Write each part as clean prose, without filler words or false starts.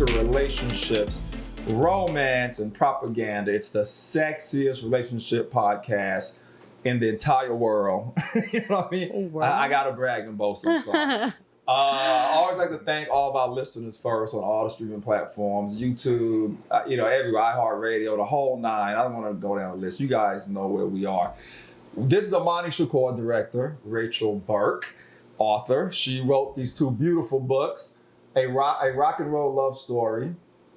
to relationships, romance, and propaganda. It's the sexiest relationship podcast in the entire world. You know what I mean? I gotta brag and boast. I'm sorry. I always like to thank all of our listeners first on all the streaming platforms, YouTube, everywhere, iHeartRadio, the whole nine. I don't want to go down the list. You guys know where we are. This is Imani, Shakur, director, Rachel Burke, author. She wrote these two beautiful books, a rock and roll love story,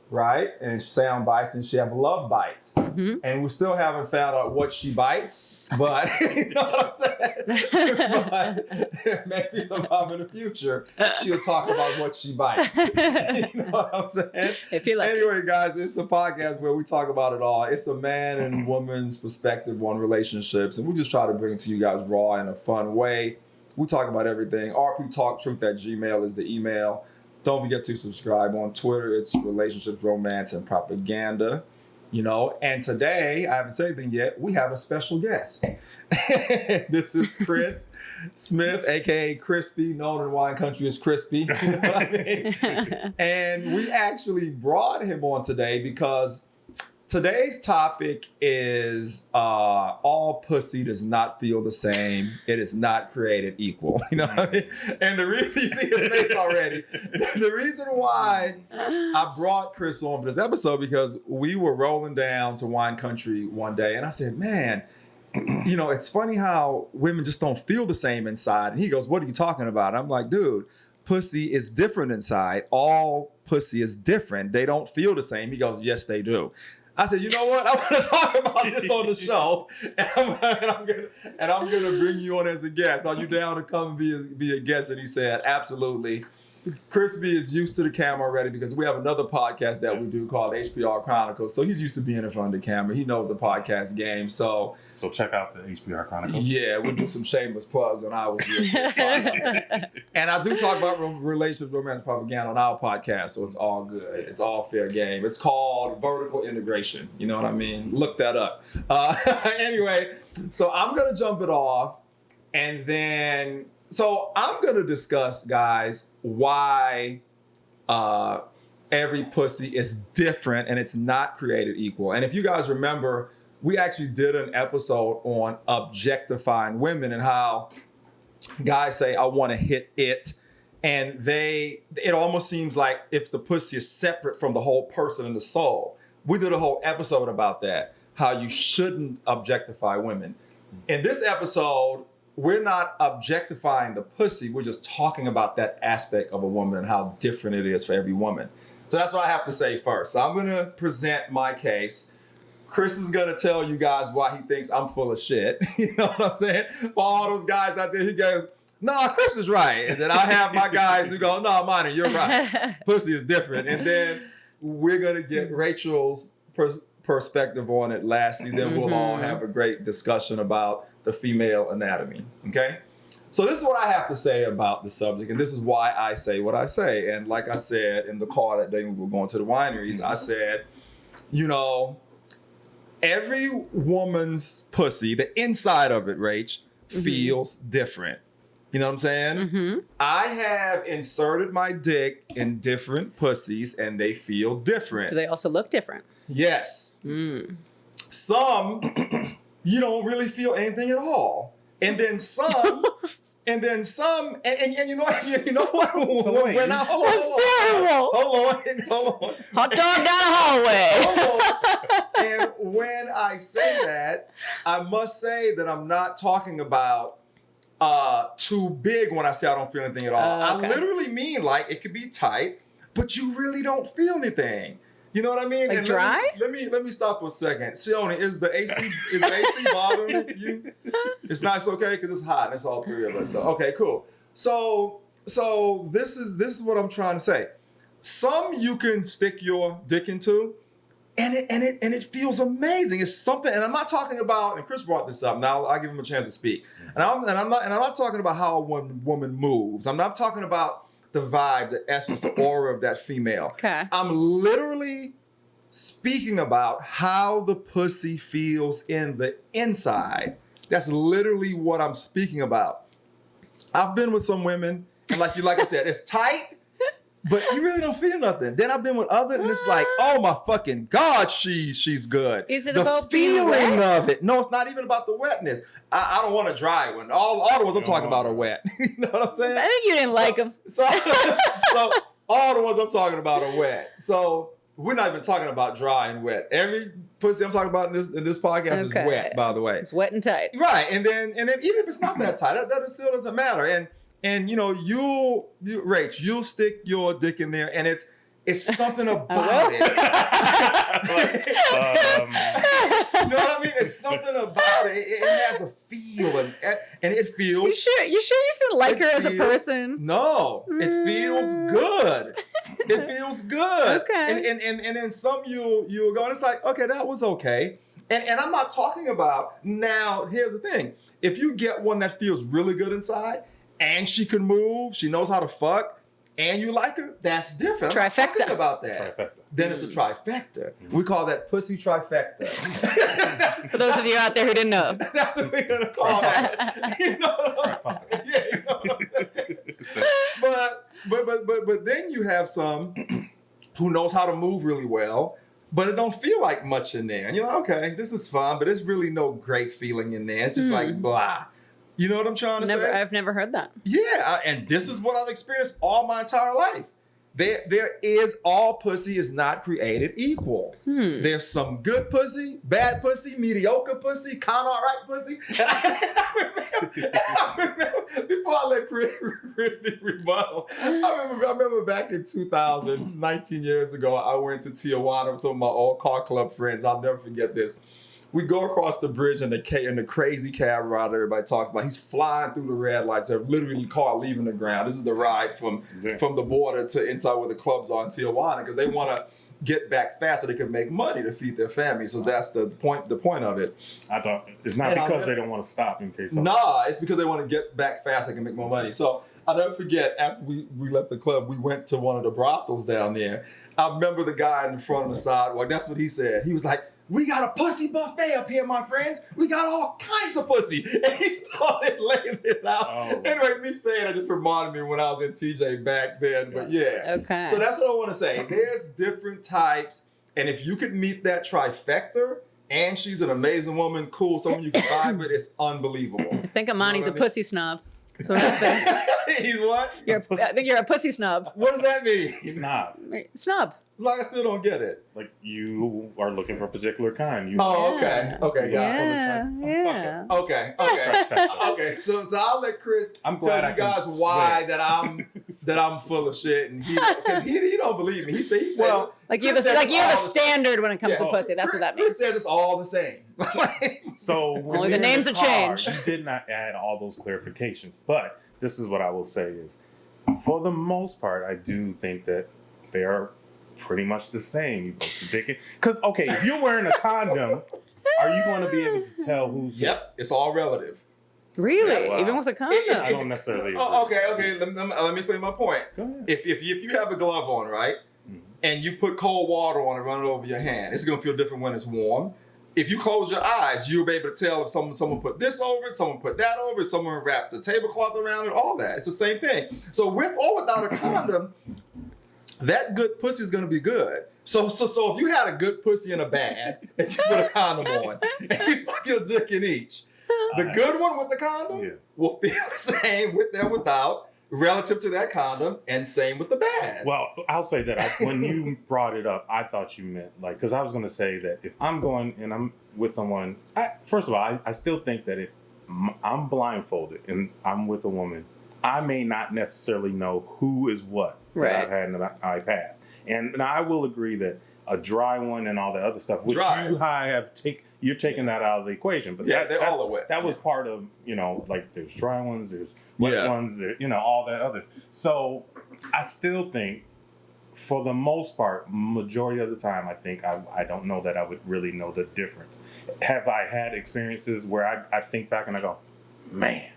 right? And sound bites, and she have love bites. Mm-hmm. And we still haven't found out what she bites, but you know what I'm saying? But maybe sometime in the future, she'll talk about what she bites. You know what I'm saying? Anyway, guys, it's a podcast where we talk about it all. It's a man and woman's perspective on relationships, and we just try to bring it to you guys raw in a fun way. We talk about everything. rptalktruth@gmail is the email. Don't forget to subscribe on Twitter. It's relationships, romance, and propaganda. And today, I haven't said anything yet, we have a special guest. This is Chris Smith, a.k.a. Crispy, known in wine country as Crispy. You know what I mean? And we actually brought him on today because today's topic is all pussy does not feel the same. It is not created equal. You know what I mean? And the reason, you see his face already, the reason why I brought Chris on for this episode, because we were rolling down to wine country one day and I said, man, it's funny how women just don't feel the same inside. And he goes, what are you talking about? I'm like, dude, pussy is different inside. All pussy is different. They don't feel the same. He goes, yes, they do. I said, you know what? I want to talk about this on the show, and I'm gonna bring you on as a guest. Are you down to come and be a guest? And he said, absolutely. Crispy is used to the camera already because we have another podcast that we do called HBR Chronicles. So he's used to being in front of the camera. He knows the podcast game. So check out the HBR Chronicles. Yeah, we'll do some shameless plugs on ours. And I do talk about relationships, romance, propaganda on our podcast. So it's all good. It's all fair game. It's called vertical integration. You know what I mean? Look that up. Anyway, so I'm going to jump it off and then... So I'm going to discuss, guys, why every pussy is different and it's not created equal. And if you guys remember, we actually did an episode on objectifying women and how guys say, I want to hit it. And it almost seems like if the pussy is separate from the whole person and the soul. We did a whole episode about that, how you shouldn't objectify women. In this episode, we're not objectifying the pussy. We're just talking about that aspect of a woman and how different it is for every woman. So that's what I have to say first. So I'm going to present my case. Chris is going to tell you guys why he thinks I'm full of shit. You know what I'm saying? For all those guys out there, he goes, no, Chris is right. And then I have my guys who go, no, Imani, you're right. Pussy is different. And then we're going to get Rachel's perspective on it lastly. Then we'll all have a great discussion about the female anatomy, okay? So this is what I have to say about the subject, and this is why I say what I say. And like I said in the car that day when we were going to the wineries, I said, every woman's pussy, the inside of it, Rach, feels different. You know what I'm saying? Mm-hmm. I have inserted my dick in different pussies, and they feel different. Do they also look different? Yes. Mm. Some... you don't really feel anything at all. And then some, and you know what? Hold on. Hot dog down the hallway. And when I say that, I must say that I'm not talking about too big when I say I don't feel anything at all. Okay. I literally mean like it could be tight, but you really don't feel anything. You know what I mean? Like and dry? Let me stop for a second. Sione, is the AC bothering you? It's not. It's okay because it's hot and it's all three of us. So okay, cool. So this is what I'm trying to say. Some you can stick your dick into, and it feels amazing. It's something, and I'm not talking about. And Chris brought this up. Now I'll give him a chance to speak. And I'm not talking about how a woman moves. I'm not talking about the vibe, the essence, the aura of that female. Okay. I'm literally speaking about how the pussy feels in the inside. That's literally what I'm speaking about. I've been with some women, and like I said, it's tight, but you really don't feel nothing. Then I've been with other, and it's like, oh my fucking God, she's good. Is it the about being feeling wet? of it? No, it's not even about the wetness. I don't want a dry one. All the ones I'm talking about are wet. You know what I'm saying? I think you didn't like them. So all the ones I'm talking about are wet. So we're not even talking about dry and wet. Every pussy I'm talking about in this podcast is wet, by the way. It's wet and tight. Right. And then even if it's not that tight, that still doesn't matter. And you know, Rach, you'll stick your dick in there, and it's something about it. You know what I mean? It's something about it. It has a feel, and it feels. You sure you still like her as a person? No, it feels good. It feels good. Okay. And then some you'll go, and it's like, okay, that was okay. And I'm not talking about, now, here's the thing. If you get one that feels really good inside, and she can move, she knows how to fuck, and you like her, that's different. I'm not talking about that. Trifecta. Then it's a trifecta. We call that pussy trifecta. For those of you out there who didn't know. That's what we're gonna call that. You know what I'm saying? Yeah, you know what I'm saying? But then you have some who knows how to move really well, but it don't feel like much in there. And you're like, okay, this is fun, but there's really no great feeling in there. It's just like blah. You know what I'm trying to say? I've never heard that. Yeah, and this is what I've experienced all my entire life. All pussy is not created equal. There's some good pussy, bad pussy, mediocre pussy, kind of all right pussy. I remember before I let Chris be rebuttal, I remember back in 2000, 19 years ago, I went to Tijuana with some of my old car club friends. I'll never forget this. We go across the bridge in the crazy cab ride everybody talks about. He's flying through the red lights. They're literally car leaving the ground. This is the ride from the border to inside where the clubs are in Tijuana, because they want to get back fast so they can make money to feed their family. So that's the point of it. I thought it's not because they don't want to stop in case. Nah, it's because they want to get back fast so they can make more money. So I'll never forget, after we left the club, we went to one of the brothels down there. I remember the guy in front of the sidewalk. That's what he said. He was like, "We got a pussy buffet up here, my friends. We got all kinds of pussy." And he started laying it out. Oh. Anyway, me saying that just reminded me when I was in TJ back then. But yeah. Okay. So that's what I want to say. There's different types. And if you could meet that trifecta, and she's an amazing woman, cool, someone you can vibe with, it's unbelievable. I think Imani's a pussy snob. That's what I think. He's what? I think you're a pussy snob. What does that mean? Snob. Snob. Like, I still don't get it. Like, you are looking for a particular kind. Okay. Okay, got it. Yeah. Okay. So I'll let Chris tell you guys why that I'm full of shit, and because he don't believe me. He said well, like you have a standard when it comes to pussy. That's what that means. Chris says it's all the same. So only the names have changed. You did not add all those clarifications, but this is what I will say is, for the most part, I do think that they are pretty much the same. You both ridiculous. Because if you're wearing a condom, are you going to be able to tell who's? Yep, it's all relative. Really? Yeah, even with a condom? I don't necessarily. Okay. Let me explain my point. Go ahead. If you have a glove on, right, and you put cold water on it, run it over your hand, it's gonna feel different when it's warm. If you close your eyes, you'll be able to tell if someone put this over it, someone put that over it, someone wrapped the tablecloth around it, all that. It's the same thing. So with or without a condom, that good pussy is gonna be good. So if you had a good pussy in a bag and you put a condom on and you stuck your dick in each, the good one with the condom will feel the same with and without, relative to that condom, and same with the bad. Well, I'll say that when you brought it up, I thought you meant because I was going to say that if I'm going and I'm with someone, first of all, I still think that if I'm blindfolded and I'm with a woman, I may not necessarily know who is what that I've had in my past. And I will agree that a dry one and all the other stuff, which you're taking that out of the equation. But they're all wet. That was part of, like there's dry ones, there's wet ones, all that other. So I still think, for the most part, majority of the time, I think I don't know that I would really know the difference. Have I had experiences where I think back and I go, man,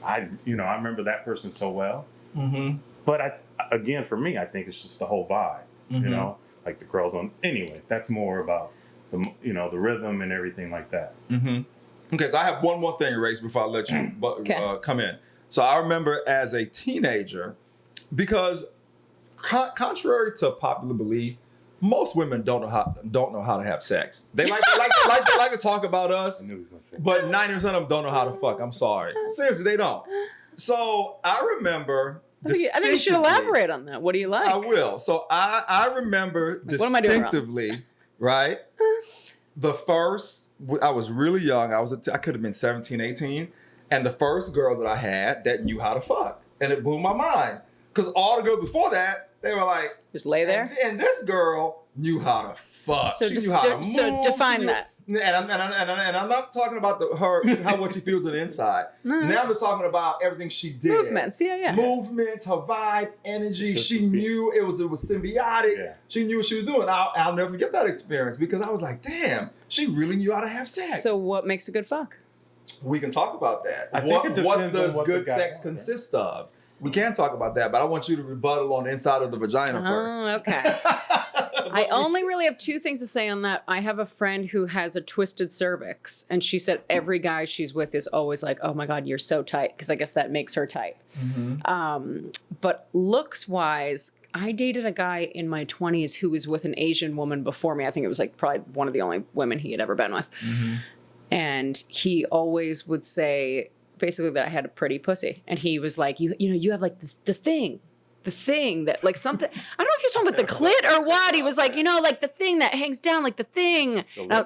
I remember that person so well. Mm-hmm. But again, for me, I think it's just the whole vibe, like the girls on. Anyway, that's more about the rhythm and everything like that. Mm-hmm. Okay, so I have one more thing, Race, before I let you come in. So I remember as a teenager, because contrary to popular belief, most women don't know how to have sex. They like to talk about us, but 90% of them don't know how to fuck. I'm sorry, seriously, they don't. So I remember. I think you should elaborate on that. What do you like? I will. So I remember distinctively, right? The first, I was really young. I could have been 17, 18. And the first girl that I had that knew how to fuck. And it blew my mind. Because all the girls before that, they were like... Just lay there? And this girl knew how to fuck. So she knew how to move. So define that. And I'm not talking about what she feels on the inside. Now I'm just talking about everything she did. Movements, yeah. Movements, her vibe, energy. She knew it was symbiotic. Yeah. She knew what she was doing. I'll never forget that experience because I was like, damn, she really knew how to have sex. So what makes a good fuck? We can talk about that. What does good sex consist of? We can talk about that, but I want you to rebuttal on the inside of the vagina first. Oh, okay. I only really have two things to say on that. I have a friend who has a twisted cervix, and she said every guy she's with is always like, oh my God, you're so tight, because I guess that makes her tight. Mm-hmm. But looks-wise, I dated a guy in my 20s who was with an Asian woman before me. I think it was like probably one of the only women he had ever been with. Mm-hmm. And he always would say basically that I had a pretty pussy. And he was like, you know, you have like the thing that like something, I don't know if you're talking about the clit or what. He was like, you know, like the thing that hangs down, like the thing. I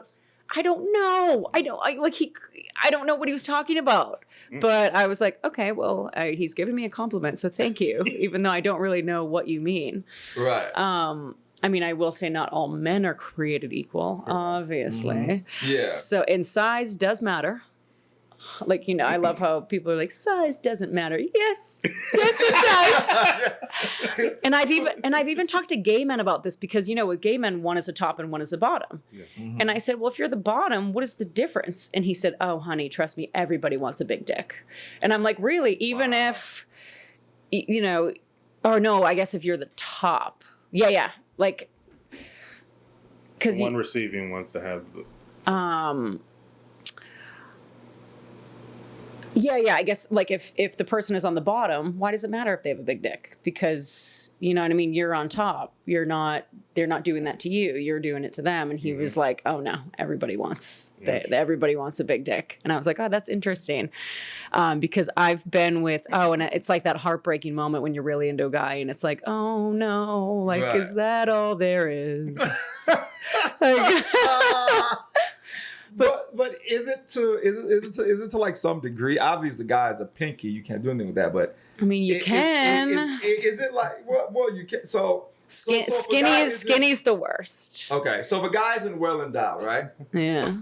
don't know. I don't know what he was talking about. But I was like, okay, well, he's giving me a compliment, so thank you, even though I don't really know what you mean. Right. I mean, I will say not all men are created equal, obviously. Mm-hmm. Yeah. So, and size does matter. Like, you know, I love how people are like, size doesn't matter. Yes, it does. And I've even talked to gay men about this because, you know, with gay men, one is a top and one is a bottom. Yeah. Mm-hmm. And I said, well, if you're the bottom, what is the difference? And he said, oh, honey, trust me, everybody wants a big dick. And I'm like, really? Even if, you know, or no, I guess if you're the top. Yeah. Like, because one receiving wants to have the... Yeah. I guess like if the person is on the bottom, why does it matter if they have a big dick? Because you know what I mean. You're on top. They're not doing that to you. You're doing it to them. And he was like, oh no, everybody wants a big dick. And I was like, oh, that's interesting, because I've been with and it's like that heartbreaking moment when you're really into a guy and it's like, oh no, like right. Is that all there is? But is it to like some degree? Obviously, the guy is a pinky. You can't do anything with that. But I mean, you can. Is it like well you can so skinny's the worst. Okay, so if a guy's in well endowed, right? Yeah.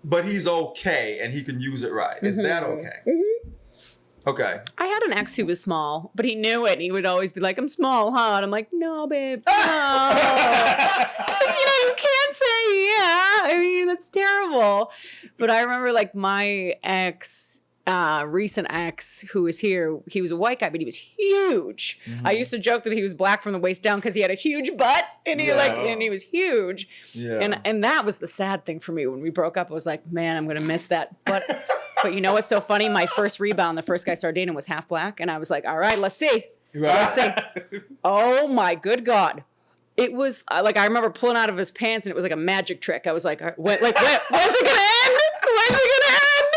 But he's okay and he can use it right. Is that okay? Mm-hmm. Okay. I had an ex who was small, but he knew it. And he would always be like, I'm small, huh? And I'm like, no, babe, no. Because, you know, you can't say, yeah. I mean, that's terrible. But I remember, like, my ex, recent ex who was here, he was a white guy, but he was huge. Mm-hmm. I used to joke that he was black from the waist down because he had a huge butt. And he was huge. Yeah. And that was the sad thing for me. When we broke up, I was like, man, I'm going to miss that. But you know what's so funny? My first rebound, the first guy I started dating was half black. And I was like, all right, let's see. Right. Let's see. Oh my good God. It was like, I remember pulling out of his pants and it was like a magic trick. I was like, when's it going to end? When's it going to end?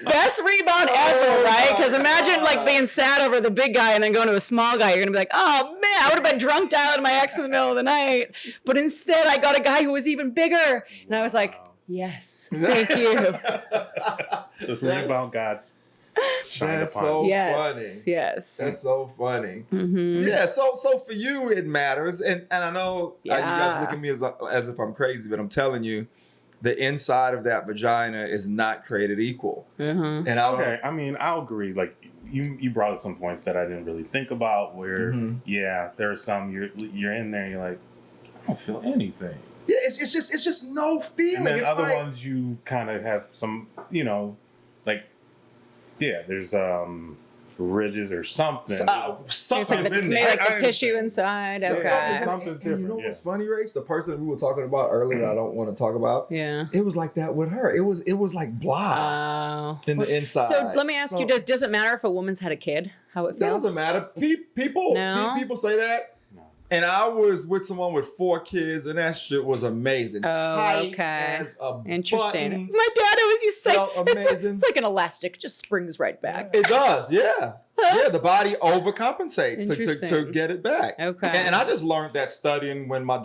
Best rebound ever, right? Because imagine like being sad over the big guy and then going to a small guy. You're going to be like, oh man, I would have been drunk dialing my ex in the middle of the night. But instead I got a guy who was even bigger. And I was like, yes, thank you. The rebound gods shine upon. So funny. Yes. That's so funny. Mm-hmm. Yeah. So for you, it matters, and I know you guys look at me as if I'm crazy, but I'm telling you, the inside of that vagina is not created equal. Mm-hmm. And I mean, I'll agree. Like you brought up some points that I didn't really think about. Where there are some you're in there, and you're like, I don't feel anything. Yeah, it's just no feeling. And then it's other like... ones you kind of have some, you know, like, yeah, there's ridges or something. It's like Something's in maybe there. like the tissue inside. Okay. Something's And you know different, what's yeah. funny, Rach? The person that we were talking about earlier that I don't want to talk about. Yeah. It was like that with her. It was like blah in the inside. So let me ask you: Does it matter if a woman's had a kid? How it feels? Doesn't matter. People people say that. And I was with someone with 4 kids, and that shit was amazing. Oh, Tight okay. as a Interesting. button. My dad always used to say, Felt amazing. it's like an elastic, it just springs right back. It does, yeah. Yeah, the body overcompensates to Interesting. get it back. Okay. And I just learned that studying when my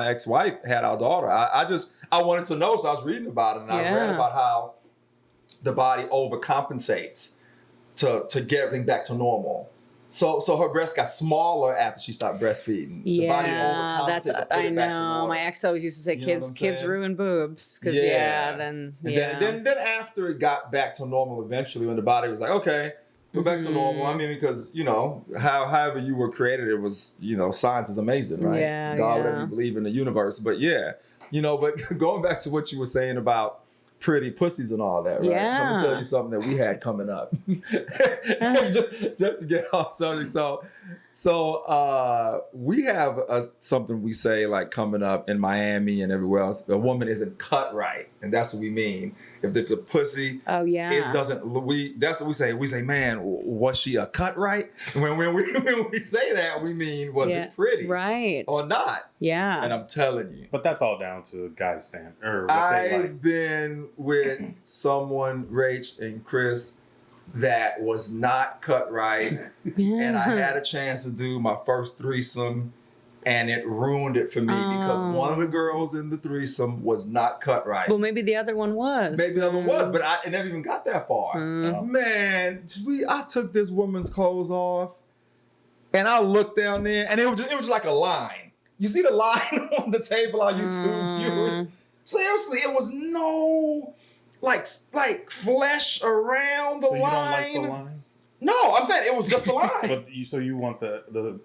ex-wife had our daughter. I wanted to know, so I was reading about it, and I read about how the body overcompensates to get everything back to normal. So her breasts got smaller after she stopped breastfeeding. The body Yeah, overcompensates to put I it back to know. normal. My ex always used to say, You know what I'm kids saying? ruin boobs. Because, then after it got back to normal eventually, when the body was like, okay, we're back to normal. I mean, because, however you were created, it was, science is amazing, right? Yeah, God, yeah. whatever you believe in the universe. But yeah, but going back to what you were saying about pretty pussies and all that, right? Yeah. So I'm gonna tell you something that we had coming up. just to get off subject. So we have something we say like coming up in Miami and everywhere else. A woman isn't cut right, and that's what we mean. If the pussy, it doesn't. That's what we say. We say, man, was she a cut right? When we say that, we mean was it pretty, right, or not? Yeah. And I'm telling you. But that's all down to guys' stand or what they like. I've been with someone, Rach and Chris, that was not cut right, and I had a chance to do my first threesome, and it ruined it for me because one of the girls in the threesome was not cut right. Well, maybe the other one was. Maybe the other one was, but I never even got that far. Man, I took this woman's clothes off, and I looked down there, and it was just like a line. You see the line on the table on YouTube, viewers? Seriously, it was no like flesh around the So you line. don't like the line? No, I'm saying it was just a line. But you want the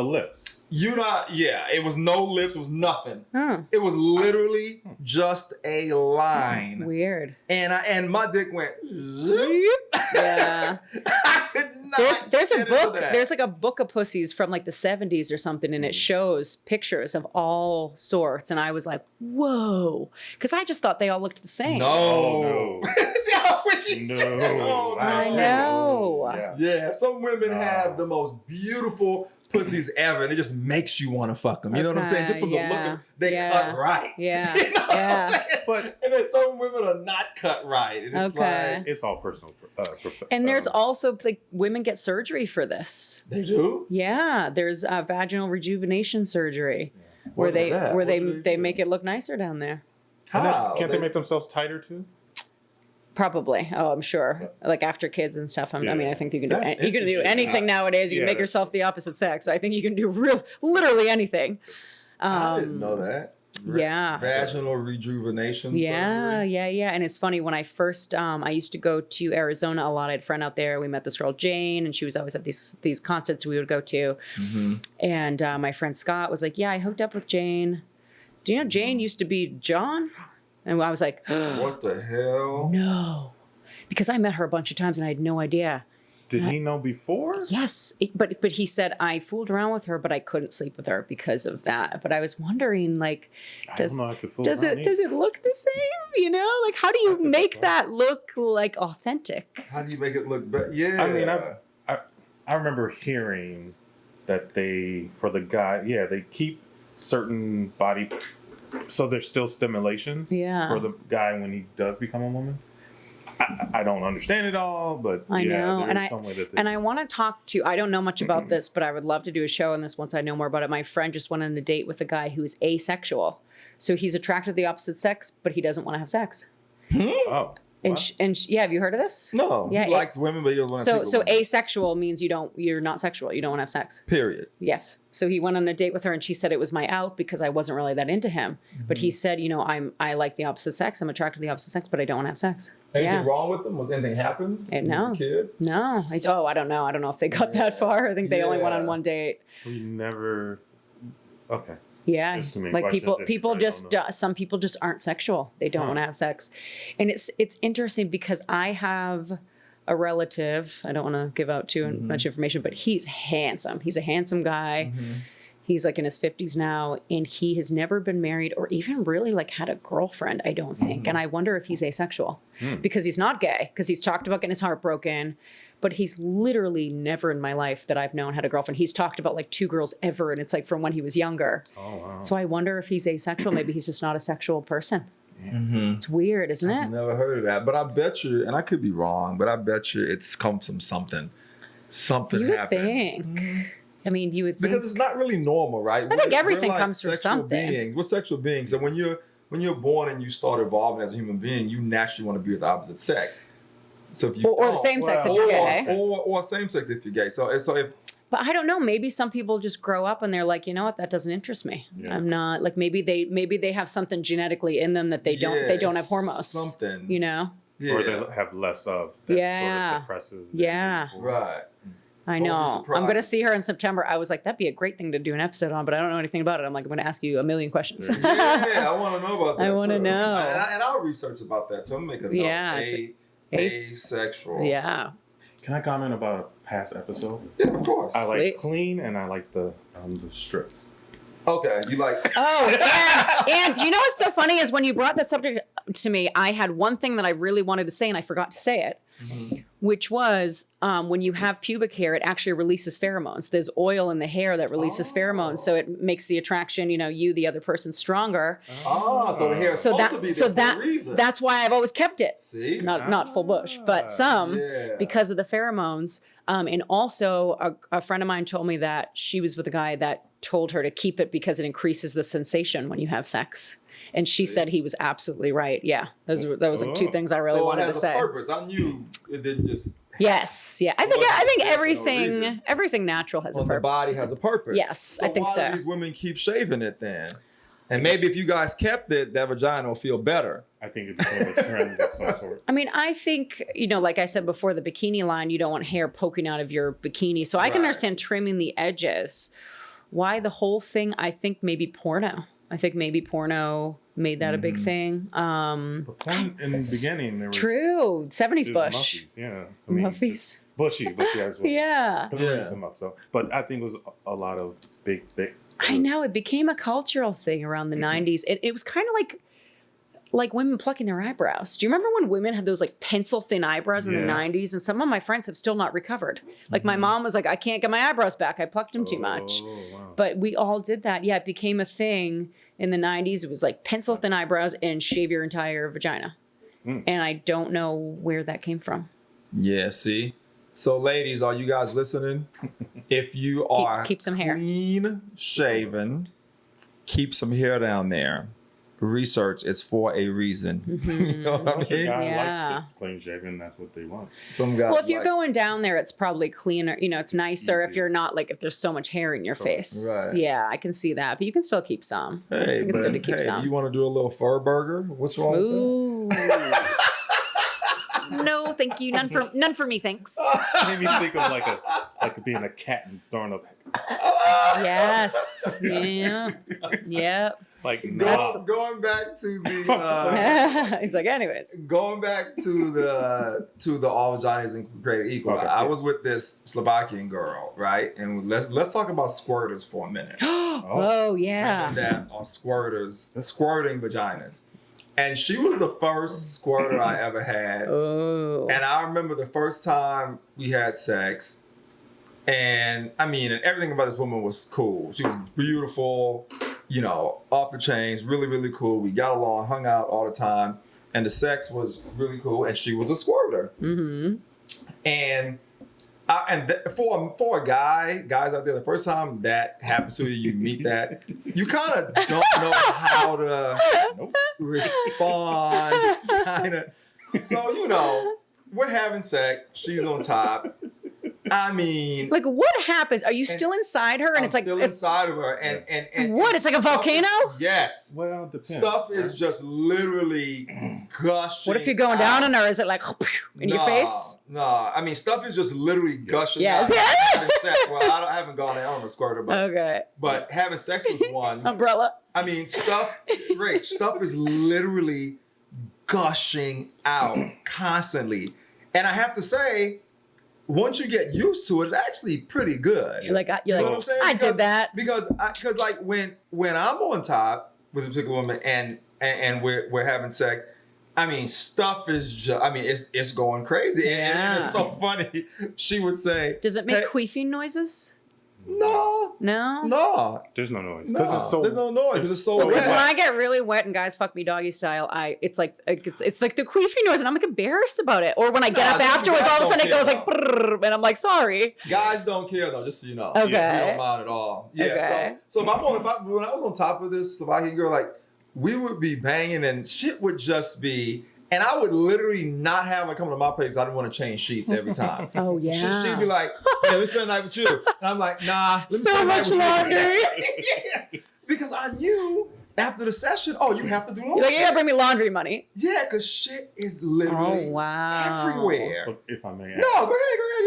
lips? It was no lips, it was nothing. Huh. It was literally just a line. Weird. And my dick went zoop. Yeah. I could not There's a get book. into that. There's like a book of pussies from like the 70s or something, and it shows pictures of all sorts. And I was like, whoa, because I just thought they all looked the same. Oh, no. See how Ricky said? No. Oh, no. I know. Yeah. Yeah, some women have the most beautiful pussies ever, and it just makes you want to fuck them. You know what I'm saying? Just from the look of they cut right. Yeah. You know what I'm saying? But and then some women are not cut right. And it's like it's all personal. And there's also like women get surgery for this. they do? Yeah, there's vaginal rejuvenation surgery where What is that? What do they do? make it look nicer down there. How? Can't they make themselves tighter too? Probably. Oh, I'm sure. Like after kids and stuff. I mean, I think you can do That's you can do interesting. anything nowadays. You can make yourself the opposite sex. So I think you can do literally anything. I didn't know that. Yeah. Vaginal rejuvenation Yeah, surgery. yeah. And it's funny when I first I used to go to Arizona a lot. I had a friend out there. We met this girl Jane, and she was always at these concerts we would go to. Mm-hmm. And my friend Scott was like, "Yeah, I hooked up with Jane. Do you know Jane used to be John?" And I was like, What the hell? "No," because I met her a bunch of times and I had no idea. Did he know before? Yes, but he said I fooled around with her, but I couldn't sleep with her because of that. But I was wondering, like, does it look the same? You know, like how do you make that look like authentic? How do you make it look better? Yeah. I mean, I remember hearing that for the guy, they keep certain body, so there's still stimulation for the guy when he does become a woman. I don't understand it all, but I know, and I want to talk to. I don't know much about this, but I would love to do a show on this once I know more about it. My friend just went on a date with a guy who's asexual, so he's attracted to the opposite sex, but he doesn't want to have sex. Oh, And have you heard of this? No. Yeah, he likes women, but he doesn't want to So asexual means you're not sexual. You don't want to have sex. Period. Yes. So he went on a date with her, and she said it was my out because I wasn't really that into him. Mm-hmm. But he said, I like the opposite sex. I'm attracted to the opposite sex, but I don't want to have sex. Anything wrong with them? Was anything happen? No. As a kid? No. I don't know. I don't know if they got that far. I think they only went on one date. we never. Okay. Yeah, like some people just aren't sexual. They don't want to have sex, and it's interesting because I have a relative. I don't want to give out too much information, but he's handsome. He's a handsome guy. He's like in his 50s now, and he has never been married or even really like had a girlfriend, I don't think. And I wonder if he's asexual because he's not gay, because he's talked about getting his heart broken, but he's literally never in my life that I've known had a girlfriend. He's talked about like 2 girls ever, and it's like from when he was younger. Oh, wow. So I wonder if he's asexual. Maybe he's just not a sexual person. It's weird, isn't it? I've never heard of that, but I bet you, and I could be wrong, but I bet you it's come from something. Something You would happened. think. I mean, you would think. Because it's not really normal, right? I think everything comes from something. We're sexual beings. So when you're born and you start evolving as a human being, you naturally want to be with the opposite sex. So if you or the same sex if you're gay. Or same sex if you're gay. So if But I don't know. Maybe some people just grow up and they're like, you know what, that doesn't interest me. Yeah. I'm not like maybe they have something genetically in them that they don't have hormones. Something. You know? Yeah. Or they have less of that sort of suppresses. Right. I know. I'm going to see her in September. I was like, that'd be a great thing to do an episode on, but I don't know anything about it. I'm like, I'm going to ask you a million questions. Yeah, I want to know about that. I want to know. And I'll research about that too. I'm making a note. Yeah, asexual. Yeah. Can I comment about a past episode? Yeah, of course. I like clean and I like the strip. Okay, you like. Oh, and you know what's so funny is when you brought that subject to me, I had one thing that I really wanted to say and I forgot to say it. Which was when you have pubic hair, it actually releases pheromones. There's oil in the hair that releases pheromones, so it makes the attraction, the other person stronger. So the hair is supposed to be there for a reason. That's why I've always kept it. See, not full bush, but some because of the pheromones. And also, a friend of mine told me that she was with a guy that told her to keep it because it increases the sensation when you have sex. And she said he was absolutely right. Yeah, that was like 2 things I really wanted to say. So it has a purpose. I knew it didn't just. Yes, yeah. I think everything natural has a purpose. The body has a purpose. Yes, I think so. Why do these women keep shaving it then? And maybe if you guys kept it, that vagina will feel better. I think it became a trend of some sort. I mean, I think, like I said before, the bikini line, you don't want hair poking out of your bikini. So I can understand trimming the edges. Why the whole thing? I think maybe porno. I think maybe porno made that a big thing. But porn in the beginning, there was true 70s bush. Muffies, yeah. Muffies. Bushy as well. Yeah. But I think it was a lot of big. I know it became a cultural thing around the 90s. It was kind of like women plucking their eyebrows. Do you remember when women had those like pencil thin eyebrows in the 90s? And some of my friends have still not recovered. Like my mom was like, I can't get my eyebrows back. I plucked them too much. Wow. But we all did that. Yeah, it became a thing in the 90s. It was like pencil thin eyebrows and shave your entire vagina. And I don't know where that came from. Yeah, see? So ladies, are you guys listening? If you are keep some clean shaven, keep some hair down there. Research, it's for a reason. You know what I mean? Likes clean shaven, that's what they want. Some guys. Well, if you're going down there, it's probably cleaner. It's nicer if you're not if there's so much hair in your face. Right. Yeah, I can see that, but you can still keep some. Hey, I think it's good to keep some. You want to do a little fur burger? What's wrong with that? No, thank you. None for me, thanks. Made me think of like being a cat and throwing up. Yes. Yeah. Yep. Like going back to the he's like, anyways. Going back to the all vaginas and created equal. Okay, I was with this Slovakian girl, right? And let's talk about squirters for a minute. Oh yeah. That are squirters, squirting vaginas. And she was the first squirter I ever had. Oh. And I remember the first time we had sex. And I mean, and everything about this woman was cool. She was beautiful, off the chains, really, really cool. We got along, hung out all the time. And the sex was really cool. And she was a squirter. Mm-hmm. And for a guys out there, the first time that happens to you meet that, you kind of don't know how to respond. So, we're having sex. She's on top. I mean, what happens? Are you still inside her? And it's still inside of her. And what? It's like a volcano? Yes. Well, it depends. Stuff is just literally gushing. What if you're going down on her? Is it like in your face? No. I mean, stuff is just literally gushing. Yes. Well, I haven't gone down on a squirter, but having sex with one. Umbrella. I mean, stuff is literally gushing out constantly. And I have to say, once you get used to it, it's actually pretty good. You're like, You know what I'm saying? I did that. Because like when I'm on top with a particular woman and we're having sex, I mean, stuff is just, I mean, it's going crazy. And it's so funny. She would say, does it make queefing noises? No. There's no noise. No. There's no noise because it's so wet. Because when I get really wet and guys fuck me doggy style, it's like the queefing noise, and I'm like embarrassed about it. Or when I get up afterwards, all of a sudden it goes like, brrr, and I'm like, sorry. Guys don't care though, just so you know. Okay. We don't mind at all. Yeah. Okay. So when I was on top of this Slovakian girl, like we would be banging and shit would just be. And I would literally not have her come to my place. I didn't want to change sheets every time. Oh, yeah. She'd be like, yeah, let's spend the night with you. And I'm like, nah. Let me So much laundry. Yeah. Because I knew after the session, you have to do laundry. You're like, you gotta bring me laundry money. Yeah, because shit is literally everywhere. If I may add. No, go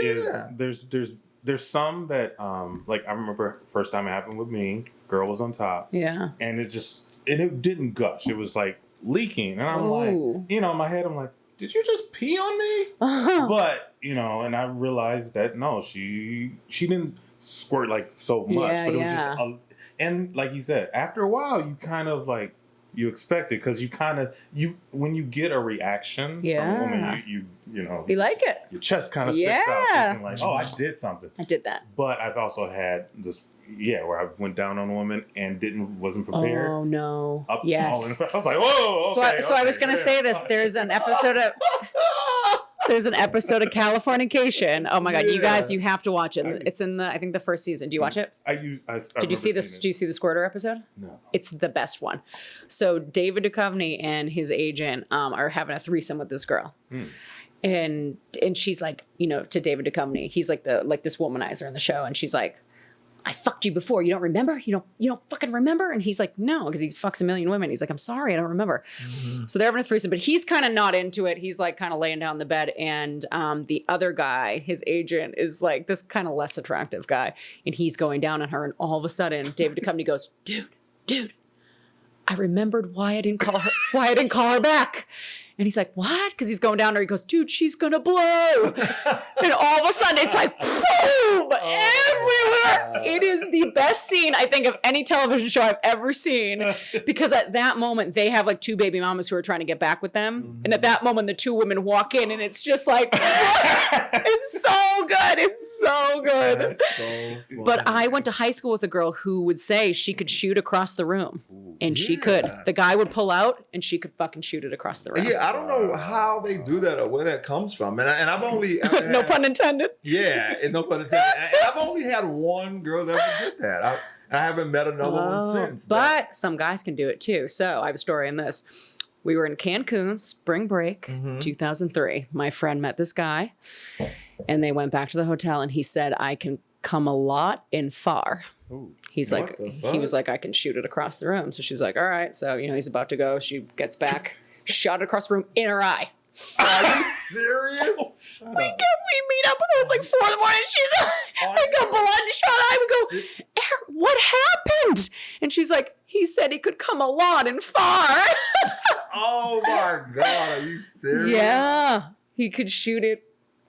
ahead. Yeah. There's some that, like I remember first time it happened with me, girl was on top. Yeah. And it didn't gush. It was like, leaking, and I'm like, in my head, I'm like, did you just pee on me? But and I realized that no, she didn't squirt like so much, but it was just, and like you said, after a while, you kind of like you expect it because when you get a reaction from a woman, you like it. Your chest kind of sticks out, thinking like, oh, I did something. I did that. But I've also had this. Yeah, where I went down on a woman and wasn't prepared. Oh no! I was like, whoa. Okay, so I was gonna say this. There's an episode of Californication. Oh my god, you guys, you have to watch it. It's in I think the first season. Do you watch it? Did you see this? Did you see the Squirter episode? No. It's the best one. So David Duchovny and his agent are having a threesome with this girl. And she's like, to David Duchovny, he's like this womanizer in the show, and she's like, I fucked you before. You don't remember? You don't fucking remember? And he's like, no, because he fucks a million women. He's like, I'm sorry, I don't remember. Mm-hmm. So they're having a threesome, but he's kind of not into it. He's like kind of laying down the bed. And the other guy, his agent, is like this kind of less attractive guy. And he's going down on her. And all of a sudden, David Duchovny goes, dude, I remembered why I didn't call her back. And he's like, what? Because he's going down there. He goes, dude, she's going to blow. And all of a sudden, it's like, boom, everywhere. It is the best scene, I think, of any television show I've ever seen. Because at that moment, they have like two baby mamas who are trying to get back with them. Mm-hmm. And at that moment, the two women walk in and it's just like, it's so good. It's so good. That's so but I went to high school with a girl who would say she could shoot across the room. And she could. The guy would pull out and she could fucking shoot it across the room. Yeah, I don't know how they do that or where that comes from. And I've only... no pun intended. Yeah, no pun intended. And I've only had one girl that ever did that. I haven't met another one since. But some guys can do it too. So I have a story in this. We were in Cancun, spring break, 2003. My friend met this guy and they went back to the hotel and he said, I can come a lot and far. Ooh, he was like, I can shoot it across the room. So she's like, all right. So, he's about to go. She gets back, shot it across the room in her eye. Are you serious? We meet up with her. It's like 4 a.m. She's like a bloodshot eye. We go, what happened? And she's like, he said he could come a lot and far. Oh my God. Are you serious? Yeah. He could shoot it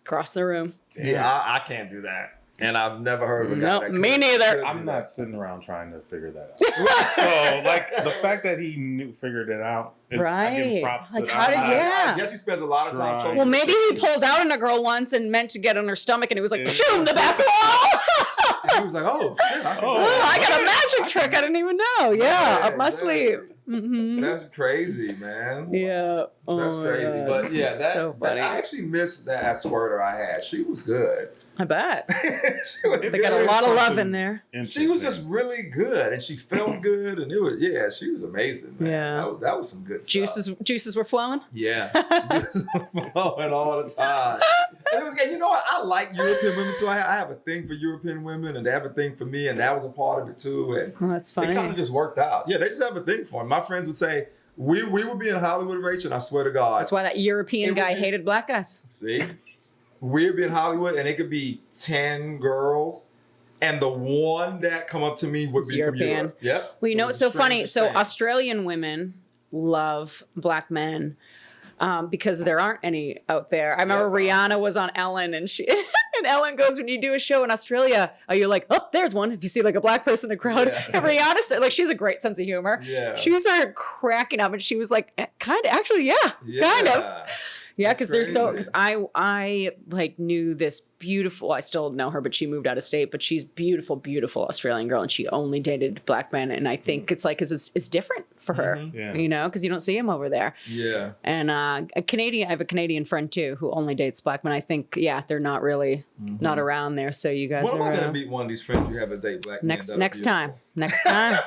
across the room. Damn. Yeah, I can't do that. And I've never heard of a guy that could. Me neither. I'm not sitting around trying to figure that out. So, like, the fact that he figured it out. Right. Like, how did, I guess he spends a lot of time trying. Well, maybe he pulled out on a girl once and meant to get on her stomach, and it was like, shoom, the back wall. And he was like, oh, shit. I got a magic trick I didn't even know. Yeah, up my sleeve. Mm-hmm. That's crazy, man. Yeah. That's crazy. Yeah, but yeah, so funny. I actually missed that squirter I had. She was good. I bet. They got a lot of love in there. She was just really good, and she felt good, and she was amazing, man. Yeah. That was some good stuff. Juices were flowing? Yeah. Juices were flowing all the time. And you know what? I like European women, too. I have a thing for European women, and they have a thing for me, and that was a part of it, too. And that's funny. It kind of just worked out. Yeah, they just have a thing for them. My friends would say, we would be in Hollywood, Rachel, and I swear to God. That's why that European guy hated black guys. See? We'd be in Hollywood, and it could be 10 girls, and the one that come up to me would be European. From Europe. Yep. Well, what's so funny? So Australian women love black men. because there aren't any out there. I remember Rihanna was on Ellen, and she and Ellen goes, when you do a show in Australia, are you like, oh, there's one? If you see like a black person in the crowd, and Rihanna started, like, she has a great sense of humor. Yeah, she started cracking up, and she was like, kind of, actually, kind of. Yeah, because they're so, because I like knew this beautiful, I still know her, but she moved out of state, but she's beautiful, beautiful Australian girl, and she only dated black men, and I think it's like, because it's different for her, you know, because you don't see him over there. Yeah. And I have a Canadian friend too, who only dates black men. I think, they're not really, not around there, so you guys are. When am I going to meet one of these friends you have a date black men? Next time. Next time.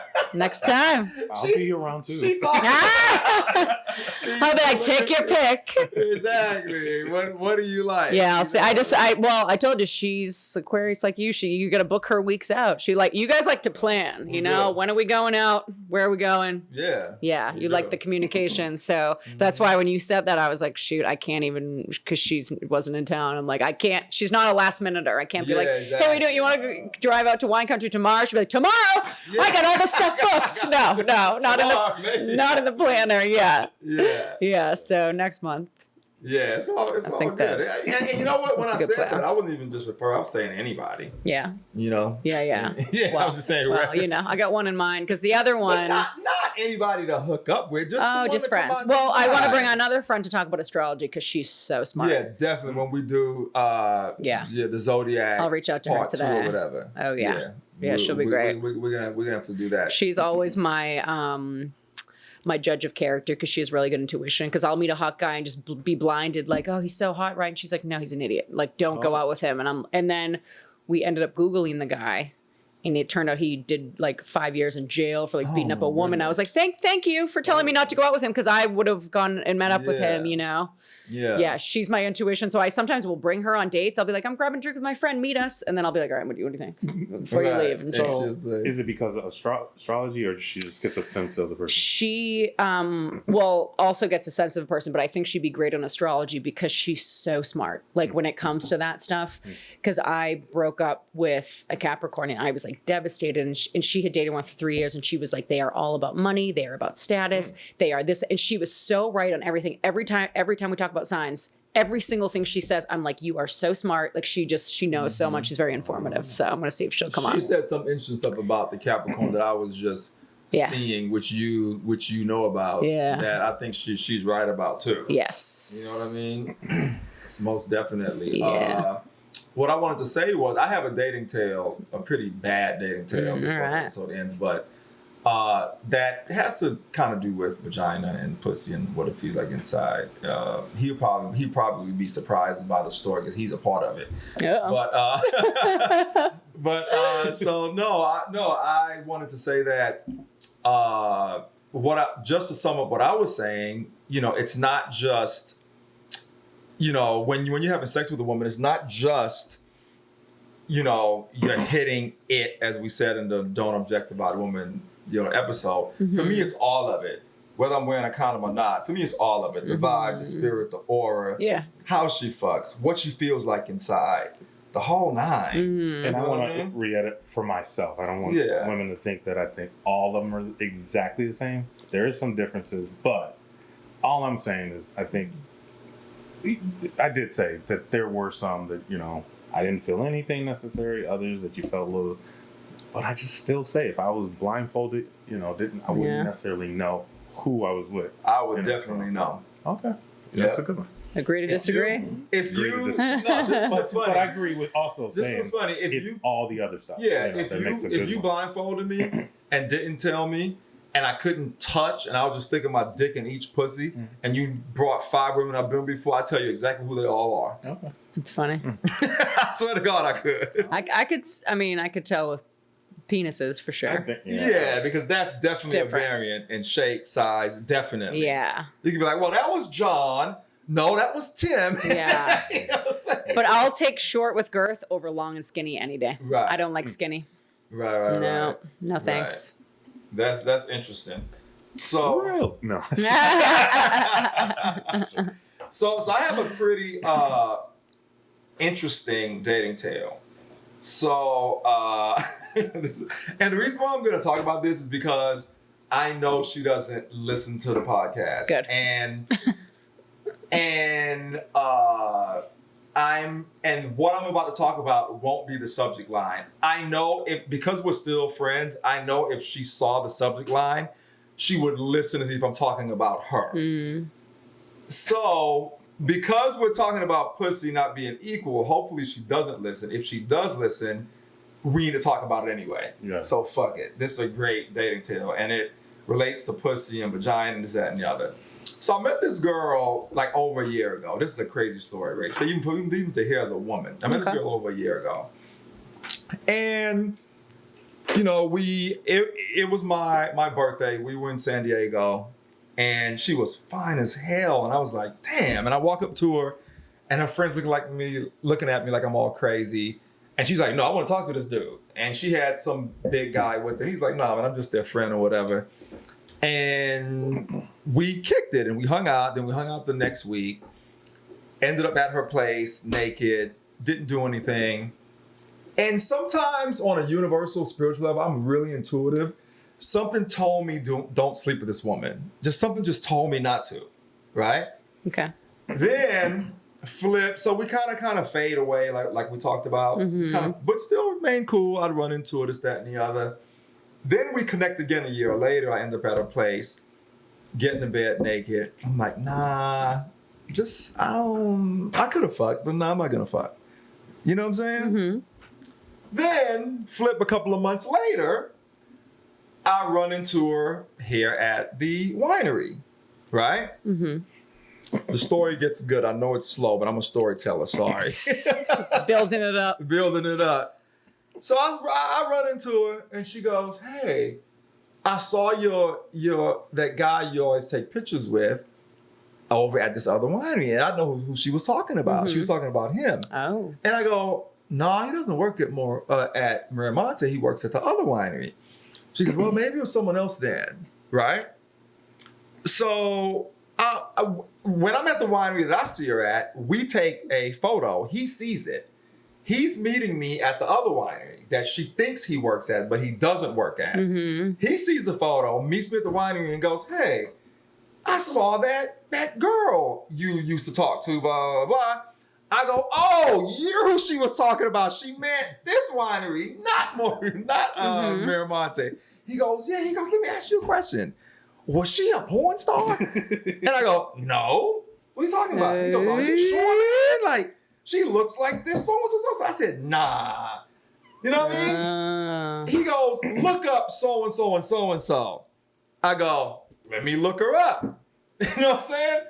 I'll be around too. I'll be like, take your pick. Exactly. What do you like? Yeah, I'll say. I told you she's Aquarius like you. You got to book her weeks out. You guys like to plan. You know, when are we going out? Where are we going? Yeah. You like the communication. So that's why when you said that, I was like, shoot, I can't even, because she wasn't in town. I'm like, I can't. She's not a last minuter. I can't be like, exactly. Hey, we do. You want to drive out to wine country tomorrow? She'll be like, tomorrow. I got all this stuff booked. No, not in the planner. Yeah. So next month. Yeah, it's all good. And you know what? When I said that, I wasn't even just referring. I was saying anybody. Yeah. You know. Yeah. Well, I was just saying. Well, you know, I got one in mind because the other one. Not anybody to hook up with. Just friends. Well, I want to bring another friend to talk about astrology because she's so smart. Yeah, definitely. When we do, the zodiac. I'll reach out to her today. Or whatever. Oh yeah. Yeah, she'll be great. We're gonna have to do that. She's always my my judge of character because she has really good intuition. Because I'll meet a hot guy and just be blinded, like, oh, he's so hot, right? And she's like, no, he's an idiot. Like, don't go out with him. And then we ended up Googling the guy, and it turned out he did like 5 years in jail for like beating up a woman. I was like, thank you for telling me not to go out with him, because I would have gone and met up with him, you know? Yeah, she's my intuition. So I sometimes will bring her on dates. I'll be like, I'm grabbing a drink with my friend, meet us. And then I'll be like, all right, what do you think? Before you leave. And so is it because of astrology, or she just gets a sense of the person? She also gets a sense of a person, but I think she'd be great on astrology because she's so smart. Like when it comes to that stuff, because I broke up with a Capricorn and I was like devastated, and she had dated one for 3 years, and she was like, they are all about money. They are about status. They are this. And she was so right on everything. Every time we talk about signs, every single thing she says, I'm like, you are so smart. Like she knows so much. She's very informative. So I'm going to see if she'll come on. She said some interesting stuff about the Capricorn that I was just seeing, which you know about, that I think she's right about too. Yes. You know what I mean? Most definitely. Yeah. What I wanted to say was I have a dating tale, a pretty bad dating tale before the episode ends, but that has to kind of do with vagina and pussy and what it feels like inside. He'll probably be surprised by the story because he's a part of it. I wanted to say that just to sum up what I was saying, you know, it's not just, you know, when you're having sex with a woman, it's not just, you know, you're hitting it, as we said in the Don't Objectify a Woman, you know, episode. For me, it's all of it. Whether I'm wearing a condom or not, for me, it's all of it. The vibe, the spirit, the aura, how she fucks, what she feels like inside, the whole nine. And I want to re-edit for myself. I don't want women to think that I think all of them are exactly the same. There is some differences, but all I'm saying is I think I did say that there were some that, you know, I didn't feel anything necessary, others that you felt a little. But I just still say, if I was blindfolded, you know, I wouldn't necessarily know who I was with. I would definitely know. Okay. That's a good one. Agree to disagree? This was funny. But I agree with also saying this was funny. If all the other stuff. Yeah, you know, if you blindfolded me and didn't tell me, and I couldn't touch, and I was just sticking my dick in each pussy, and you brought 5 women I've been with before, I tell you exactly who they all are. Okay. It's funny. I swear to God, I could. I could tell with penises for sure. Yeah, because that's definitely a variant in shape, size, definitely. Yeah. You can be like, well, that was John. No, that was Tim. Yeah. You know what I'm saying? But I'll take short with girth over long and skinny any day. Right. I don't like skinny. Right. No thanks. Right. That's interesting. So no. So I have a pretty interesting dating tale. So and the reason why I'm going to talk about this is because I know she doesn't listen to the podcast. Good. And And what I'm about to talk about won't be the subject line. I know because we're still friends, I know if she saw the subject line, she would listen to see if I'm talking about her. Mm. So because we're talking about pussy not being equal, hopefully she doesn't listen. If she does listen, we need to talk about it anyway. Yeah. So fuck it. This is a great dating tale, and it relates to pussy and vagina and this, that, and the other. So I met this girl like over a year ago. This is a crazy story, right? So even to hear as a woman, I met this girl over a year ago, and you know, it was my birthday. We were in San Diego, and she was fine as hell, and I was like, damn. And I walk up to her, and her friends looking at me like I'm all crazy, and she's like, no, I want to talk to this dude. And she had some big guy with her. He's like, no, man, I'm just their friend or whatever. And we kicked it and we hung out. Then we hung out the next week. Ended up at her place naked. Didn't do anything. And sometimes on a universal spiritual level, I'm really intuitive. Something told me don't sleep with this woman. Something just told me not to. Right? Okay. Then flip. So we kind of fade away like we talked about. Mm-hmm. It's but still remain cool. I'd run into it, this, that, and the other. Then we connect again a year later. I end up at her place, getting in bed naked. I'm like, nah, I could have fucked, but nah, I'm not gonna fuck. You know what I'm saying? Mm-hmm. Then flip a couple of months later, I run into her here at the winery, right? Mm-hmm. The story gets good. I know it's slow, but I'm a storyteller. Sorry. Building it up. So I run into her and she goes, hey, I saw that guy you always take pictures with over at this other winery. And I know who she was talking about. Mm-hmm. She was talking about him. Oh. And I go, no, he doesn't work at Miramonte. He works at the other winery. She goes, well, maybe it was someone else then. Right? So when I'm at the winery that I see her at, we take a photo. He sees it. He's meeting me at the other winery that she thinks he works at, but he doesn't work at. Mm-hmm. He sees the photo, meets me at the winery, and goes, hey, I saw that girl you used to talk to, blah, blah, blah. I go, oh, you're who she was talking about. She meant this winery, not Miramonte. He goes, yeah. He goes, let me ask you a question. Was she a porn star? And I go, no. What are you talking about? He goes, are you sure, man? Like, she looks like this, so-and-so. So I said, nah. You know what I mean? He goes, look up so-and-so and so-and-so. I go, let me look her up. You know what I'm saying?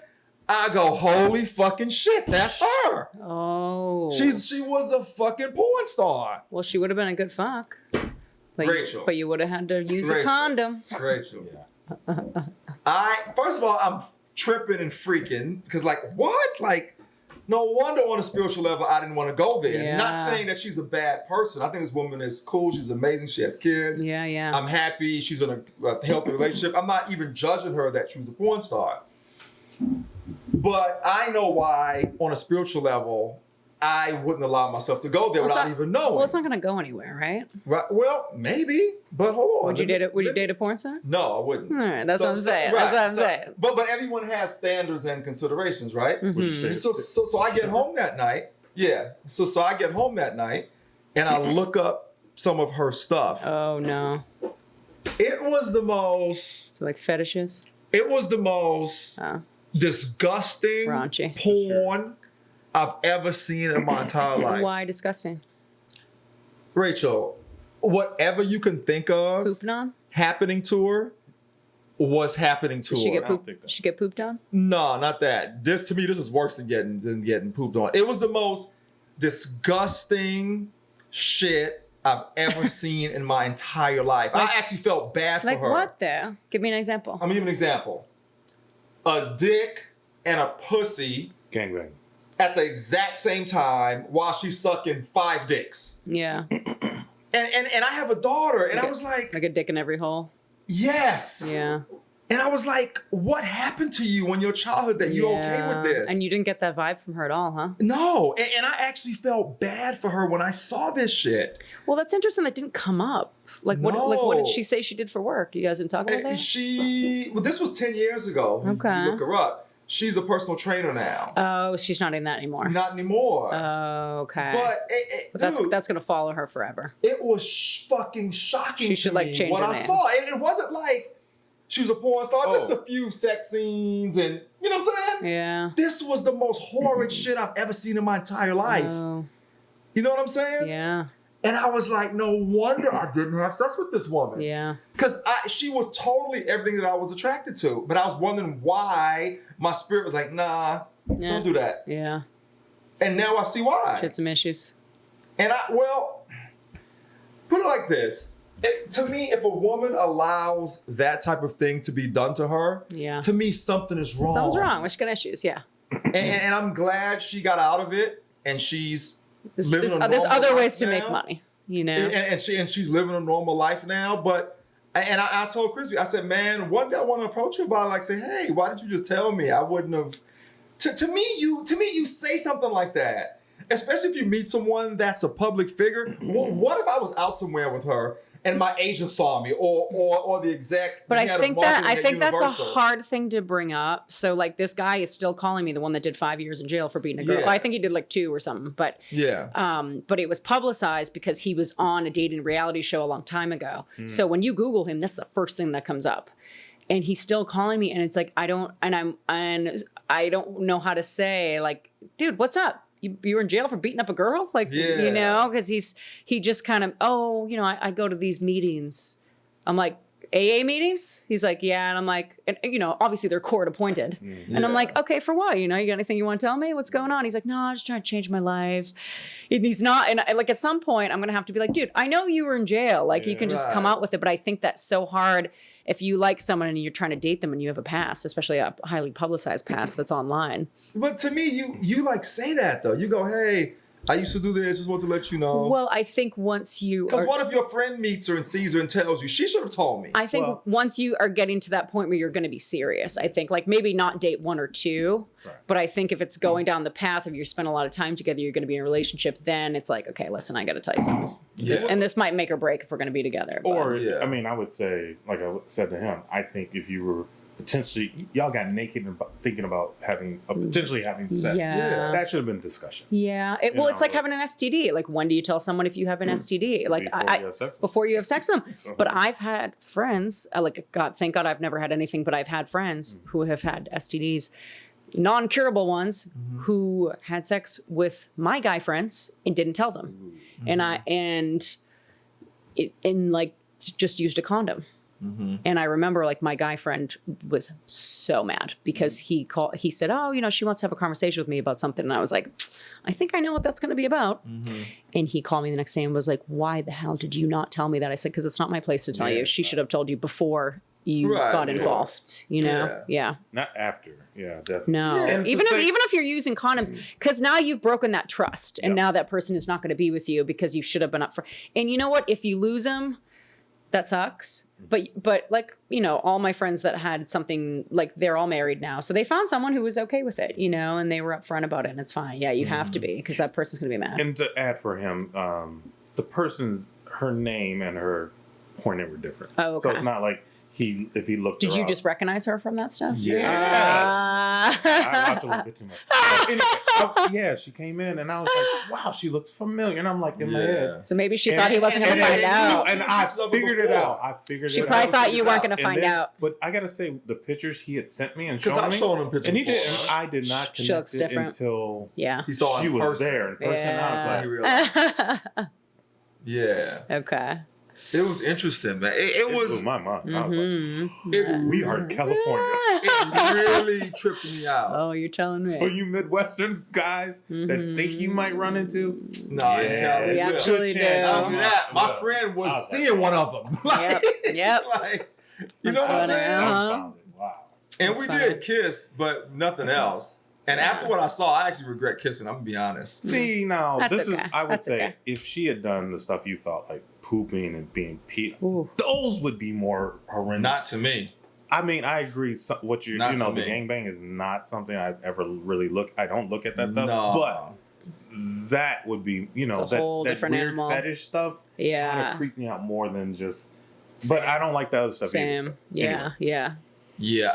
I go, holy fucking shit, that's her. Oh. She was a fucking porn star. Well, she would have been a good fuck. Rachel. But you would have had to use a condom. Rachel. Yeah. First of all, I'm tripping and freaking because what? No wonder on a spiritual level I didn't want to go there. Yeah. Not saying that she's a bad person. I think this woman is cool. She's amazing. She has kids. Yeah. I'm happy. She's in a healthy relationship. I'm not even judging her that she was a porn star. But I know why on a spiritual level I wouldn't allow myself to go there without even knowing. Well, it's not going to go anywhere, right? Right. Well, maybe, but hold on. Would you date a porn star? No, I wouldn't. All right, that's what I'm saying. Right. That's what I'm saying. But everyone has standards and considerations, right? Mm-hmm. So I get home that night. Yeah. So I get home that night, and I look up some of her stuff. Oh no. It was the most. So like fetishes. It was the most disgusting raunchy porn I've ever seen in my entire life. Why disgusting? Rachel, whatever you can think of pooping on happening to her was happening to her. She get pooped on? No, not that. This is worse than getting pooped on. It was the most disgusting shit I've ever seen in my entire life. I actually felt bad for her. Like what though? Give me an example. I'm gonna give an example. A dick and a pussy. Gangbang. At the exact same time while she's sucking 5 dicks. Yeah. And I have a daughter, and I was like a dick in every hole. Yes. Yeah. And I was like, what happened to you in your childhood that you're okay with this? And you didn't get that vibe from her at all, huh? No. And I actually felt bad for her when I saw this shit. Well, that's interesting. That didn't come up. What did she say she did for work? You guys didn't talk about that? This was 10 years ago. Okay. You look her up. she's a personal trainer now. Oh, she's not in that anymore. Not anymore. Oh, okay. But that's gonna follow her forever. it was fucking shocking. She should, to like, me change what her I name. saw. It wasn't like she was a porn star. Just Oh. a few sex scenes, and you know what I'm saying. Yeah. This was the most horrid shit I've ever seen in my entire life. Oh, You know what I'm saying? yeah. And I was like, no wonder I didn't have sex with this woman. Yeah. Because she was totally everything that I was attracted to. But I was wondering why my spirit was like, nah, Yeah. don't do that. Yeah. And now I see why. She had some issues. And put it like this. To me, if a woman allows that type of thing to be done to her, Yeah. to me, something is wrong. Something's wrong. Well, she got issues. Yeah. And I'm glad she got out of it and she's living a There's normal other life ways to now. make money, you know? And she's living a normal life now. But I told Crispy, I said, man, one day I want to approach her about it, like say, hey, why did you just tell me? I wouldn't have. To me, you say something like that, especially if you meet someone that's a public figure. What if I was out somewhere with her and my agent saw me, or the exec? But head I of think marketing at that's a Universal? hard thing to bring up. So like this guy is still calling me, the one that did 5 years in jail for beating a girl. Yeah. Well, I think he did like 2 or something. But but it was publicized because he was on a dating reality show a long time ago. So when you Google him, that's the first thing that comes up. And he's still calling me, and it's like I don't know how to say, like, dude, what's up? You were in jail for beating up a girl? Like, you know, because he just kind of, I go to these meetings. I'm like, AA meetings? He's like, yeah. And I'm like, obviously they're court appointed. And I'm like, okay, for what? You got anything you want to tell me? What's going on? He's like, no, I'm just trying to change my life. And he's not. And like at some point, I'm going to have to be like, dude, I know you were in jail. Like you can just come out with it. But I think that's so hard if you like someone and you're trying to date them and you have a past, especially a highly publicized past that's online. But to me, you like say that though. You go, hey, I used to do this. Just want to let you know. Well, I think once you Because what if your friend meets her and sees her and tells you, she should have told me? I think once you are getting to that point where you're going to be serious, I think like maybe not date 1 or 2, but I think if it's going down the path of you spend a lot of time together, you're going to be in a relationship, then it's like, okay, listen, I got to tell you something. This might make or break if we're going to be together. Or, I mean, I would say, like I said to him, I think if you were potentially, y'all got naked and thinking about potentially having sex. Yeah. That should have been a discussion. Yeah. It's like having an STD. Like, when do you tell someone if you have an STD? Like, before you have sex with them. But I've had friends, thank God I've never had anything, but I've had friends who have had STDs, non-curable ones, who had sex with my guy friends and didn't tell them. And just used a condom. And I remember like my guy friend was so mad because he said, oh, she wants to have a conversation with me about something. And I was like, I think I know what that's going to be about. And he called me the next day and was like, why the hell did you not tell me that? I said, because it's not my place to tell you. She should have told you before you got involved, Yeah. Not after. Yeah, definitely. No. And even if you're using condoms, because now you've broken that trust and now that person is not going to be with you because you should have been up for. And you know what? If you lose them, that sucks. But like, all my friends that had something, like they're all married now. So they found someone who was okay with it, and they were upfront about it and it's fine. Yeah, you have to be because that person's going to be mad. And to add for him, her name and her pointer were different. Oh, okay. So it's not like if he looked Did her you up. just recognize her from that stuff? Yes. I watch a little bit too much. Anyway, she came in and I was like, wow, she looks familiar. And I'm like, in my head. So maybe she thought he wasn't going to find out. And I figured it out. She probably thought you weren't going to find out. But I got to say, the pictures he had sent me and shown me. Because I've shown him pictures and before. I did not connect it until he saw she in was person. there in person. Yeah. I was like, yeah. Okay. It was interesting, man. It blew my mind. I was like, we are in California. It really tripped me out. Oh, you're telling me. So you Midwestern guys that think you might run into? No, we actually do. My friend was seeing one of them. Yep. Like, you know what I'm saying? Wow. And we did kiss, but nothing else. And after what I saw, I actually regret kissing. I'm going to be honest. See, now, That's okay. I would That's say, okay. if she had done the stuff you thought, like pooping and being peed, those would be more horrendous. Not to me. I mean, I agree. What the gangbang is not something I ever really I don't look at that stuff. No. But that would be, it's a whole different weird animal. fetish stuff. Yeah. Kind of creep me out more than just. But I don't like the other stuff. Same. Either, so. Yeah. Anyway. Yeah. Yeah,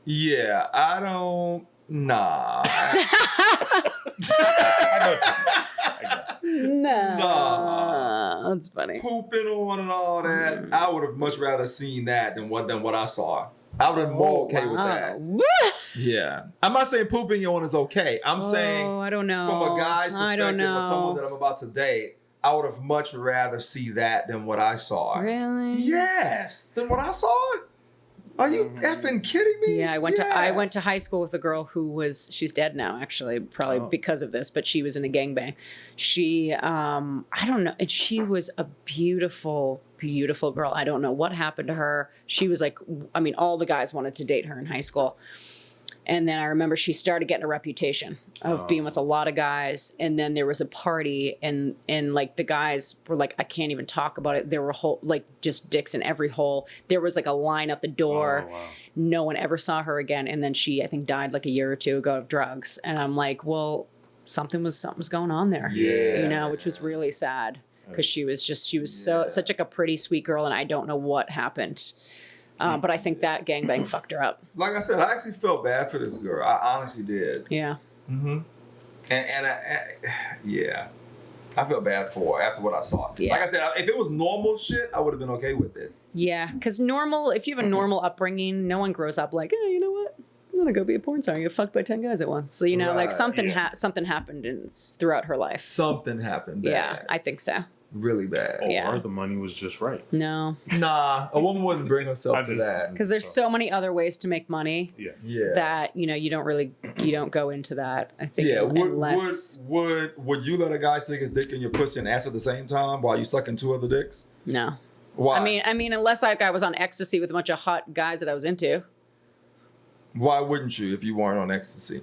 Yeah, I don't. Nah. I know what you mean. I know. Nah. That's funny. Pooping on and all that. I would have much rather seen that than what I saw. I would have been more okay with that. Yeah. I'm not saying pooping on is okay. I'm saying I don't know. from a guy's perspective or someone that I'm about to date, I would have much rather see that than what I saw. Really? Yes. Than what I saw? Are you effing kidding me? Yeah, I went to high school with a girl she's dead now, actually, probably because of this, but she was in a gangbang. She, I don't know, and she was a beautiful, beautiful girl. I don't know what happened to her. She was like, I mean, all the guys wanted to date her in high school. And then I remember she started getting a reputation of being with a lot of guys. And then there was a party and like the guys were like, I can't even talk about it. There were just dicks in every hole. There was like a line at the door. Oh, wow. No one ever saw her again. And then she, I think, died like a year or two ago of drugs. And I'm like, well, something's going on there. Yeah. Which was really sad because she was such like a pretty sweet girl. And I don't know what happened. But I think that gangbang fucked her up. Like I said, I actually felt bad for this girl. I honestly did. Yeah. Mm-hmm. Yeah. I felt bad for her after what I saw. Yeah. Like I said, if it was normal shit, I would have been okay with it. Yeah, because if you have a normal upbringing, no one grows up like, hey, you know what? I'm going to go be a porn star and get fucked by 10 guys at once. So, like something happened throughout her life. Something happened bad. Yeah, I think so. Really bad. Or the money was just right. No. Nah, a woman wouldn't bring herself to that. Because there's so many other ways to make money. Yeah. That you don't go into that. I think. Yeah. Unless would you let a guy stick his dick in your pussy and ass at the same time while you sucking two other dicks? No. Why? I mean, unless I was on ecstasy with a bunch of hot guys that I was into. Why wouldn't you if you weren't on ecstasy? You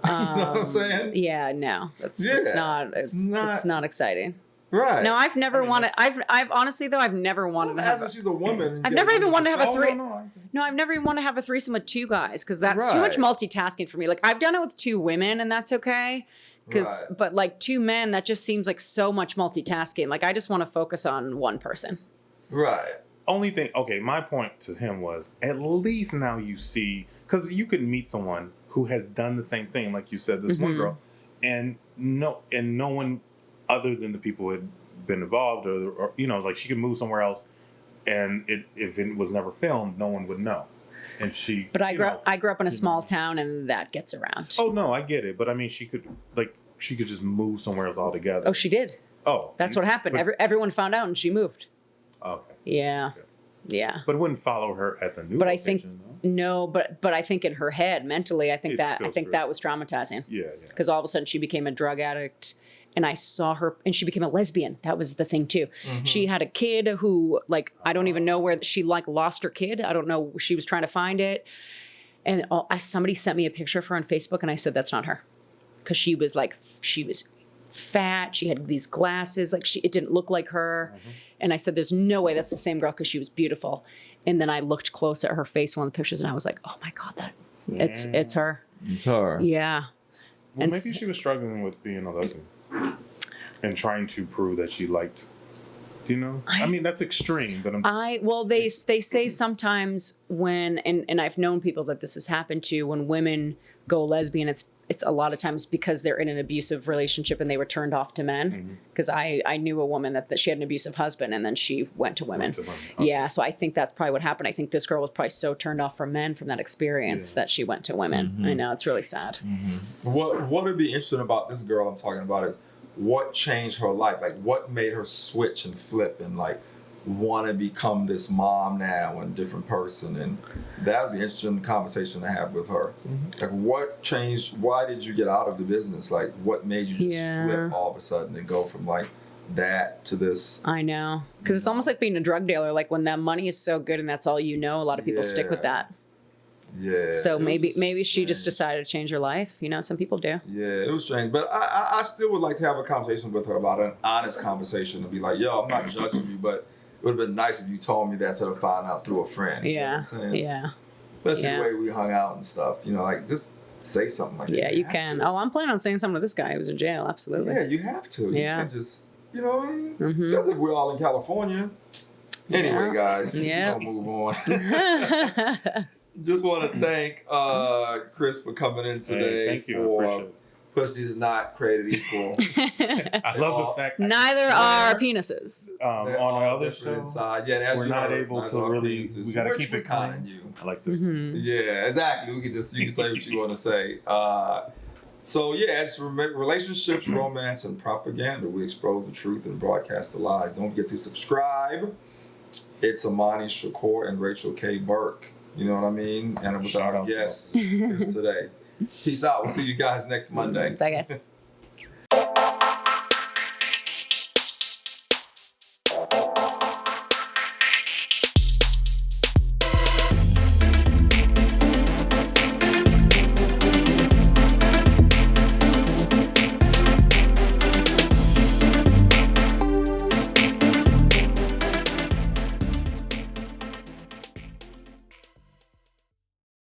know what I'm saying? Yeah. No. It's not exciting. Right. No, I've never wanted. I've honestly though I've never wanted to have. She's a woman. I've never even wanted to have a three. No, I've never even wanted to have a threesome with two guys because that's too much multitasking for me. Like I've done it with two women and that's okay. But like two men, that just seems like so much multitasking. Like I just want to focus on one person. Right. Only thing. Okay, my point to him was at least now you see because you could meet someone who has done the same thing, like you said, this one girl, and no one. Other than the people who had been involved, or like she could move somewhere else, and if it was never filmed, no one would know. And she. But I grew up in a small town, and that gets around. Oh no, I get it, but I mean, she could just move somewhere else altogether. Oh, she did. Oh, that's what happened. Everyone found out, and she moved. Okay. Yeah. Okay. Yeah. But it wouldn't follow her at the new. But location, I think no, but I think in her head, mentally, I think that was traumatizing. Yeah. Because all of a sudden she became a drug addict. And I saw her, and she became a lesbian. That was the thing too. Mm-hmm. She had a kid who, like, I don't even know where she lost her kid. I don't know. She was trying to find it, and somebody sent me a picture of her on Facebook, and I said that's not her, because she was fat. She had these glasses. Like it didn't look like her. Mm-hmm. And I said, there's no way that's the same girl because she was beautiful. And then I looked close at her face in one of the pictures, and I was like, oh my god, it's her. It's her. Yeah. Well, maybe she was struggling with being a lesbian. And trying to prove that she liked, I mean, that's extreme, but they say sometimes when, and I've known people that this has happened to, when women go lesbian, it's a lot of times because they're in an abusive relationship and they were turned off to men. Because I knew a woman that she had an abusive husband and then she went to women. Okay. Yeah, so I think that's probably what happened. I think this girl was probably so turned off from men from that experience that she went to women. Mm-hmm. I know, it's really sad. Mm-hmm. What would be interesting about this girl I'm talking about is what changed her life? Like what made her switch and flip and like want to become this mom now and different person? And that would be an interesting conversation to have with her. Mm-hmm. Like what changed? Why did you get out of the business? Like what made you just flip all of a sudden and go from like that to this? I know. Because it's almost like being a drug dealer. Like when that money is so good and that's all you know, a lot of people stick with that. Yeah. So maybe she just decided to change her life. Some people do. Yeah, it was strange. But I still would like to have a conversation with her about an honest conversation and be like, yo, I'm not judging you, but it would have been nice if you told me that instead of finding out through a friend. Yeah. You know what I'm saying? Yeah. Especially the way we hung out and stuff. Like just say something like that. Yeah, you can. To. Oh, I'm planning on saying something to this guy who's in jail. Absolutely. Yeah, you have to. Yeah. You can't just, you know what I mean? Mm-hmm. Just like we're all in California. Anyway, guys, we're going to move on. Just want to thank Chris for coming in today. Hey, thank you. I For appreciate it. Pussies not created equal. I love the fact that Neither are penises. on They're our all other different show, inside. Yeah, and as we're you not heard, able not to all really. penises, We got to which keep we it kind of clean. you. I like this. Mhm. Yeah, exactly. You can say what you want to say. So yeah, it's relationships, romance, and propaganda. We expose the truth and broadcast the lies. Don't forget to subscribe. It's Imani, Shakur, and Rachel K. Burke. You know what I mean? And with Shout our out to guests is today. Peace out. We'll see you guys next Monday. Bye, guys.